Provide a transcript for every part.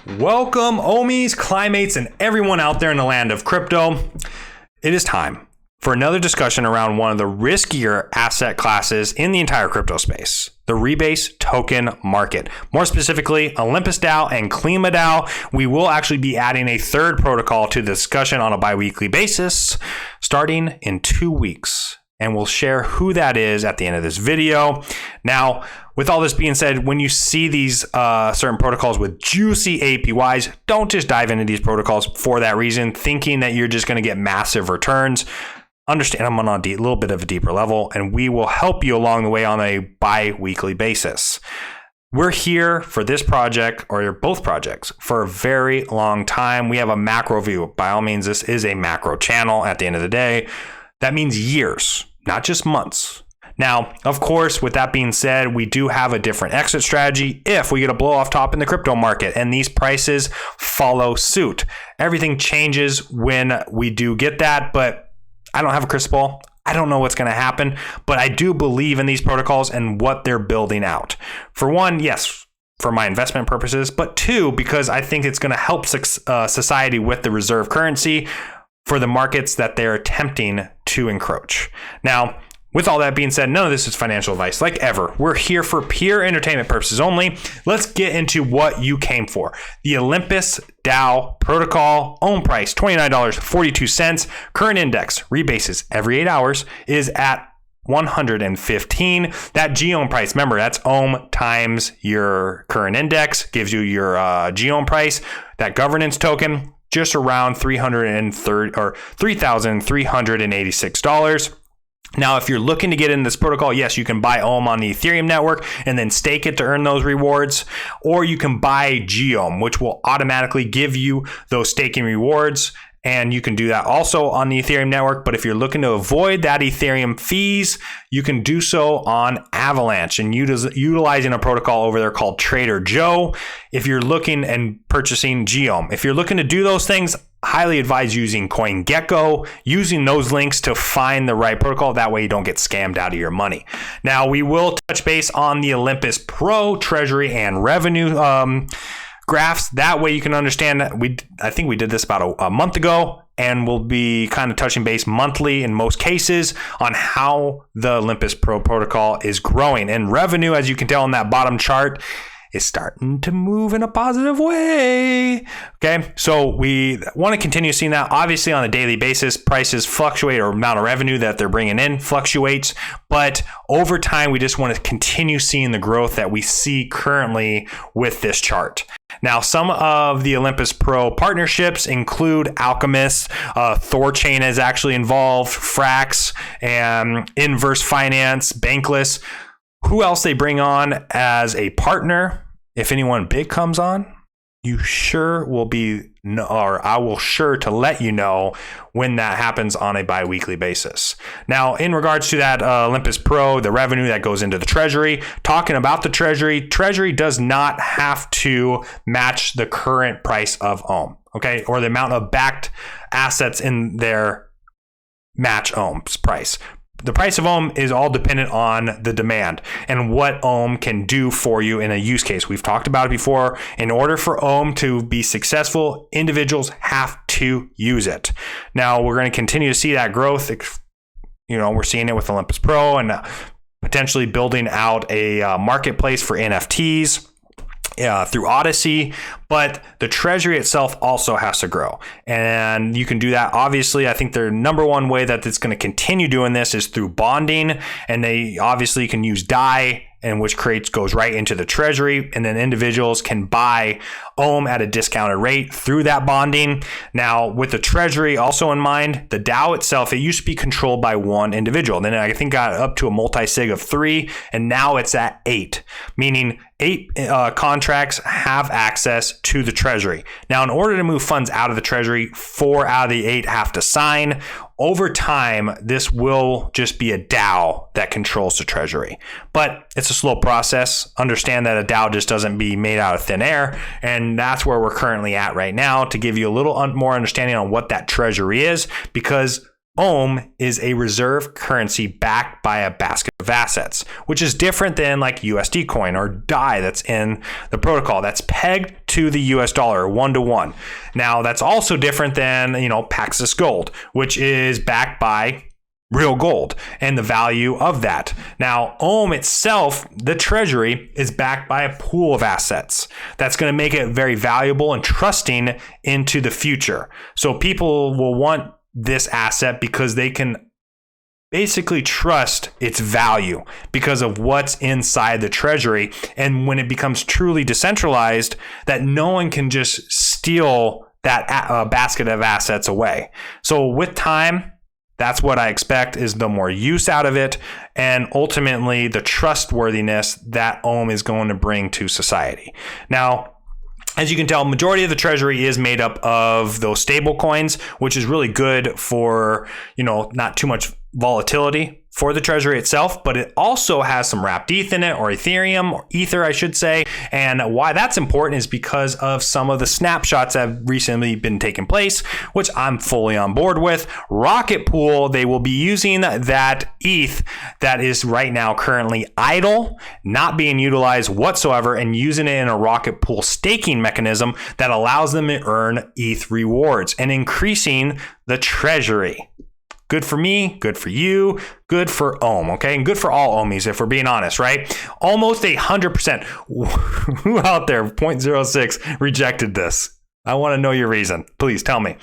Welcome, Ohmies, Climates, and everyone out there in the land of crypto. It is time for another discussion around one of the riskier asset classes in the entire crypto space, the Rebase token market. More specifically, Olympus DAO and Klima DAO. We will actually be adding a third protocol to the discussion on a bi-weekly basis starting in 2 weeks. And we'll share who that is at the end of this video. Now, with all this being said, when you see these certain protocols with juicy APYs, don't just dive into these protocols for that reason, thinking that you're just going to get massive returns. Understand them on a little bit of a deeper level, and we will help you along the way on a bi-weekly basis. We're here for this project, or both projects, for a very long time. We have a macro view. By all means, this is a macro channel at the end of the day. That means years, not just months. Now, of course, with that being said, we do have a different exit strategy if we get a blow off top in the crypto market and these prices follow suit. Everything changes when we do get that, but I don't have a crystal ball. I don't know what's going to happen, but I do believe in these protocols and what they're building out. For one, yes, for my investment purposes, but two, because I think it's going to help society with the reserve currency for the markets that they're attempting to encroach. Now, with all that being said, none of this is financial advice, like ever. We're here for pure entertainment purposes only. Let's get into what you came for. The Olympus DAO protocol, own price, $29.42. Current index, rebases every 8 hours, is at 115. That GOM price, remember, that's ohm times your current index, gives you your GOM price. That governance token, just around $3,386. Now, if you're looking to get in this protocol, yes, you can buy OHM on the Ethereum network and then stake it to earn those rewards, or you can buy GOM, which will automatically give you those staking rewards. And you can do that also on the Ethereum network. But if you're looking to avoid that Ethereum fees, you can do so on Avalanche and utilizing a protocol over there called Trader Joe. If you're looking and purchasing GOM, if you're looking to do those things, highly advise using CoinGecko, using those links to find the right protocol. That way you don't get scammed out of your money. Now, we will touch base on the Olympus Pro, Treasury, and revenue graphs. That way you can understand. I think we did this about a month ago, and we'll be kind of touching base monthly in most cases on how the Olympus Pro protocol is growing. And revenue, as you can tell on that bottom chart, is starting to move in a positive way. Okay, so we want to continue seeing that. Obviously, on a daily basis, prices fluctuate, or amount of revenue that they're bringing in fluctuates. But over time, we just want to continue seeing the growth that we see currently with this chart. Now, some of the Olympus Pro partnerships include Alchemist, Thorchain is actually involved, Frax, and Inverse Finance, Bankless. Who else they bring on as a partner? If anyone big comes on, you sure will be, or I will sure to let you know when that happens on a bi-weekly basis. Now, in regards to that Olympus Pro, the revenue that goes into the Treasury, talking about the Treasury does not have to match the current price of OHM, okay, or the amount of backed assets in their match OHM's price. The price of OHM is all dependent on the demand and what OHM can do for you in a use case. We've talked about it before. In order for OHM to be successful, individuals have to use it. Now, we're going to continue to see that growth. You know, we're seeing it with Olympus Pro and potentially building out a marketplace for NFTs. Through Odyssey, but the Treasury itself also has to grow. And you can do that. Obviously, I think the number one way that it's going to continue doing this is through bonding. And they obviously can use DAI, and which goes right into the Treasury. And then individuals can buy OHM at a discounted rate through that bonding. Now, with the Treasury also in mind, the DAO itself, it used to be controlled by one individual. Then I think got up to a multi-sig of 3, and now it's at 8, meaning 8 contracts have access to the Treasury. Now, in order to move funds out of the Treasury, 4 out of the 8 have to sign. Over time, this will just be a DAO that controls the Treasury. But it's a slow process. Understand that a DAO just doesn't be made out of thin air. And that's where we're currently at right now, to give you a little more understanding on what that Treasury is, because OHM is a reserve currency backed by a basket of assets, which is different than like USD coin or DAI that's in the protocol that's pegged to the US dollar 1-to-1. Now that's also different than, Paxos Gold, which is backed by real gold and the value of that. Now, OHM itself, the Treasury, is backed by a pool of assets that's going to make it very valuable and trusting into the future. So people will want this asset because they can basically trust its value because of what's inside the Treasury. And when it becomes truly decentralized, that no one can just steal that basket of assets away. So with time, that's what I expect is the more use out of it and ultimately the trustworthiness that OHM is going to bring to society. Now, as you can tell, majority of the Treasury is made up of those stable coins, which is really good for, not too much volatility for the Treasury itself, but it also has some wrapped ETH in it, or Ethereum, or Ether, I should say. And why that's important is because of some of the snapshots that have recently been taking place, which I'm fully on board with. Rocket Pool, they will be using that ETH that is right now currently idle, not being utilized whatsoever, and using it in a Rocket Pool staking mechanism that allows them to earn ETH rewards and increasing the Treasury. Good for me, good for you, good for OHM, okay? And good for all OHMies, if we're being honest, right? Almost 100%. Who out there, 0.06, rejected this? I want to know your reason. Please tell me.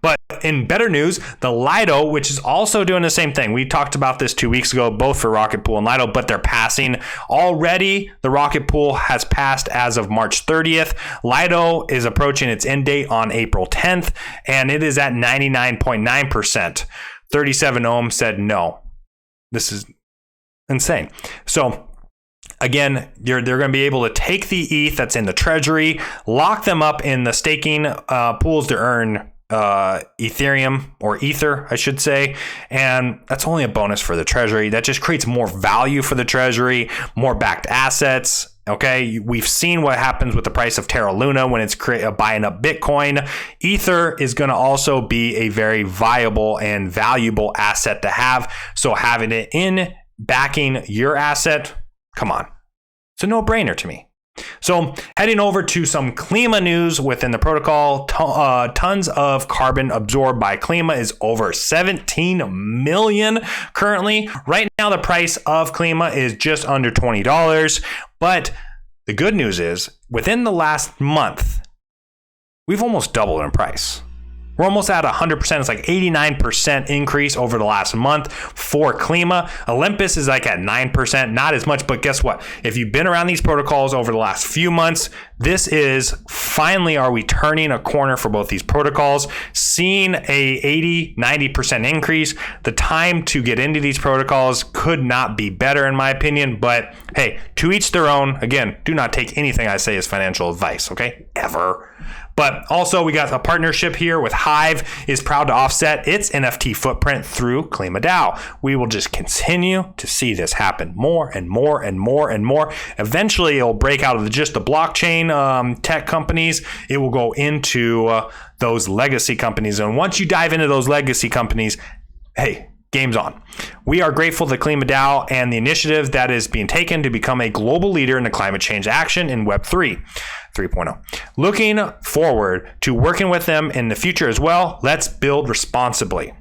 But in better news, the Lido, which is also doing the same thing. We talked about this 2 weeks ago, both for Rocket Pool and Lido, but they're passing. Already, the Rocket Pool has passed as of March 30th. Lido is approaching its end date on April 10th, and it is at 99.9%. 37 OHM said no. This is insane. So again, they're going to be able to take the ETH that's in the Treasury, lock them up in the staking pools to earn Ethereum or Ether, I should say. And that's only a bonus for the Treasury. That just creates more value for the Treasury, more backed assets. Okay, we've seen what happens with the price of Terra Luna when it's buying up Bitcoin. Ether is going to also be a very viable and valuable asset to have. So having it in backing your asset, come on, it's a no-brainer to me. So heading over to some Klima news within the protocol, tons of carbon absorbed by Klima is over 17 million currently. Right now, the price of Klima is just under $20. But the good news is within the last month, we've almost doubled in price. We're almost at 100%. It's like 89% increase over the last month for Klima. Olympus is like at 9%, not as much, but guess what? If you've been around these protocols over the last few months, this is finally, are we turning a corner for both these protocols, seeing a 80-90% increase. The time to get into these protocols could not be better in my opinion, but hey, to each their own. Again, do not take anything I say as financial advice, okay? Ever. But also we got a partnership here with Hive is proud to offset its NFT footprint through Klima DAO. We will just continue to see this happen more and more and more and more. Eventually it'll break out of just the blockchain tech companies. It will go into those legacy companies. And once you dive into those legacy companies, hey, game's on. We are grateful to Klima DAO and the initiative that is being taken to become a global leader in the climate change action in Web3 3.0. Looking forward to working with them in the future as well. Let's build responsibly.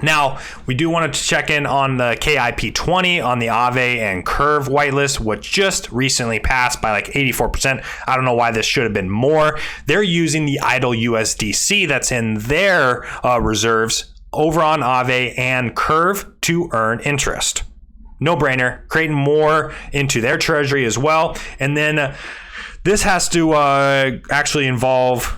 Now, we do want to check in on the KIP20 on the Aave and Curve whitelist, which just recently passed by like 84%. I don't know why this should have been more. They're using the idle USDC that's in their reserves over on Aave and Curve to earn interest. No brainer, creating more into their treasury as well. And then this has to actually involve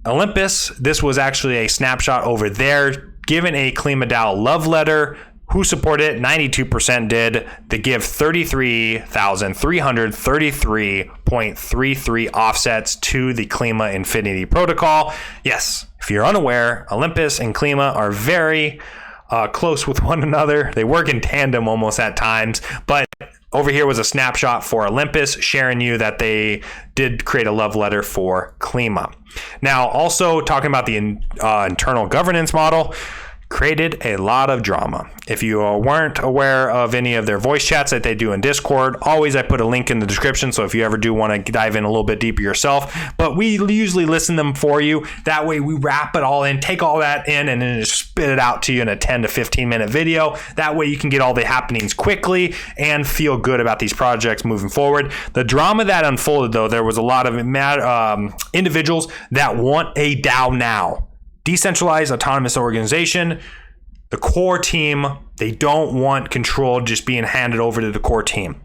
Olympus. This was actually a snapshot over there, given a Klima DAO love letter. Who supported it? 92% did. They give 33,333.33 offsets to the Klima Infinity protocol. Yes, if you're unaware, Olympus and Klima are very close with one another. They work in tandem almost at times, but over here was a snapshot for Olympus sharing you that they did create a love letter for Klima. Now, also talking about the internal governance model, created a lot of drama. If you weren't aware of any of their voice chats that they do in Discord, always I put a link in the description, so if you ever do want to dive in a little bit deeper yourself, but we usually listen them for you. That way we wrap it all in, take all that in, and then just spit it out to you in a 10 to 15 minute video. That way you can get all the happenings quickly and feel good about these projects moving forward. The drama that unfolded, though, there was a lot of individuals that want a DAO now. Decentralized autonomous organization, the core team, they don't want control just being handed over to the core team.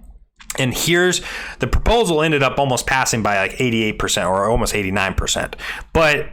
And here's the proposal ended up almost passing by like 88% or almost 89%. But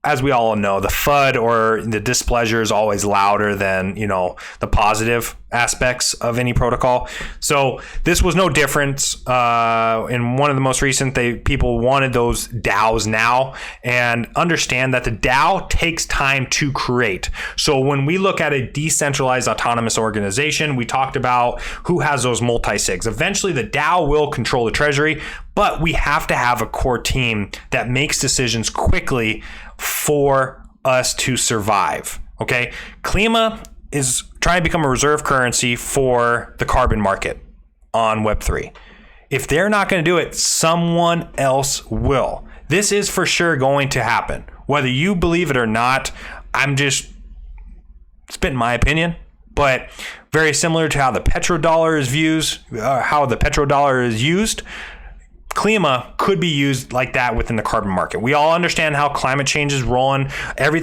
as we all know, the FUD or the displeasure is always louder than, the positive aspects of any protocol. So this was no different. In one of the most recent, people wanted those DAOs now, and understand that the DAO takes time to create. So when we look at a decentralized autonomous organization, we talked about who has those multi-sigs. Eventually the DAO will control the treasury, but we have to have a core team that makes decisions quickly for us to survive. Okay, Klima is trying to become a reserve currency for the carbon market on Web3. If they're not going to do it, someone else will. This is for sure going to happen. Whether you believe it or not, I'm just spitting my opinion, but very similar to how the petrodollar is used, Klima could be used like that within the carbon market. We all understand how climate change is rolling,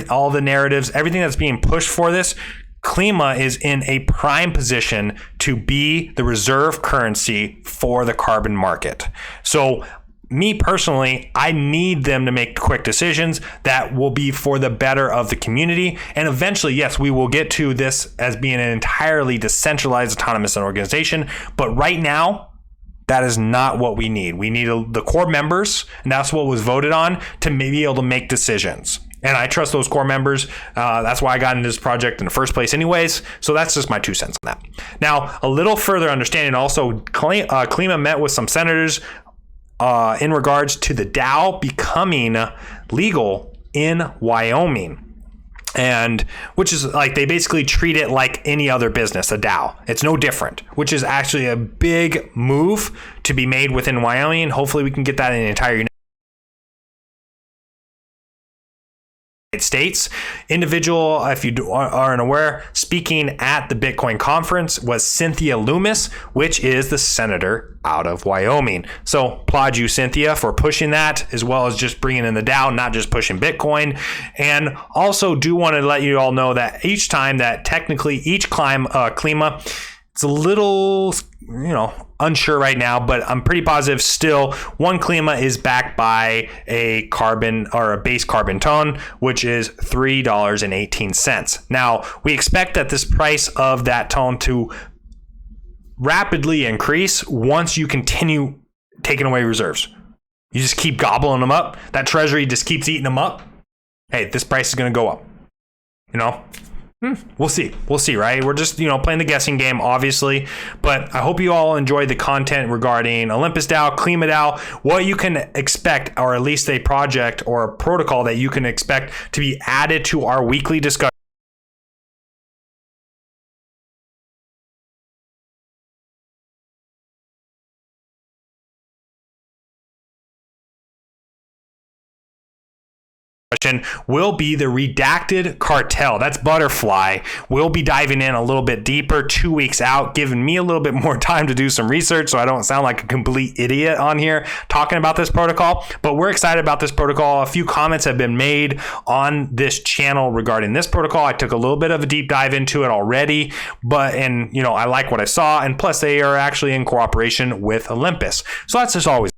all the narratives, everything that's being pushed for this. Klima is in a prime position to be the reserve currency for the carbon market. So me personally, I need them to make quick decisions that will be for the better of the community. And eventually, yes, we will get to this as being an entirely decentralized autonomous organization. But right now, that is not what we need. We need the core members, and that's what was voted on, to be able to make decisions. And I trust those core members. That's why I got into this project in the first place anyways. So that's just my 2 cents on that. Now, a little further understanding also, Klima met with some senators in regards to the DAO becoming legal in Wyoming. And which is like, they basically treat it like any other business, a DAO. It's no different, which is actually a big move to be made within Wyoming. Hopefully we can get that in the entire United States. Individual, if you aren't aware, speaking at the Bitcoin conference was Cynthia Loomis, which is the senator out of Wyoming. So applaud you, Cynthia, for pushing that, as well as just bringing in the DAO, not just pushing Bitcoin. And also do want to let you all know that each time that technically each Klima, it's a little, unsure right now, but I'm pretty positive still one Klima is backed by a carbon or a base carbon tone, which is $3.18. Now, we expect that this price of that tone to rapidly increase once you continue taking away reserves. You just keep gobbling them up. That treasury just keeps eating them up. Hey, this price is going to go up. We'll see, right? We're just, playing the guessing game, obviously. But I hope you all enjoyed the content regarding Olympus DAO, Klima DAO, what you can expect, or at least a project or a protocol that you can expect to be added to our weekly discussion. Will be the redacted cartel. That's Butterfly. We'll be diving in a little bit deeper 2 weeks out, giving me a little bit more time to do some research so I don't sound like a complete idiot on here talking about this protocol. But we're excited about this protocol. A few comments have been made on this channel regarding this protocol. I took a little bit of a deep dive into it already, I like what I saw, and plus they are actually in cooperation with Olympus. So that's just always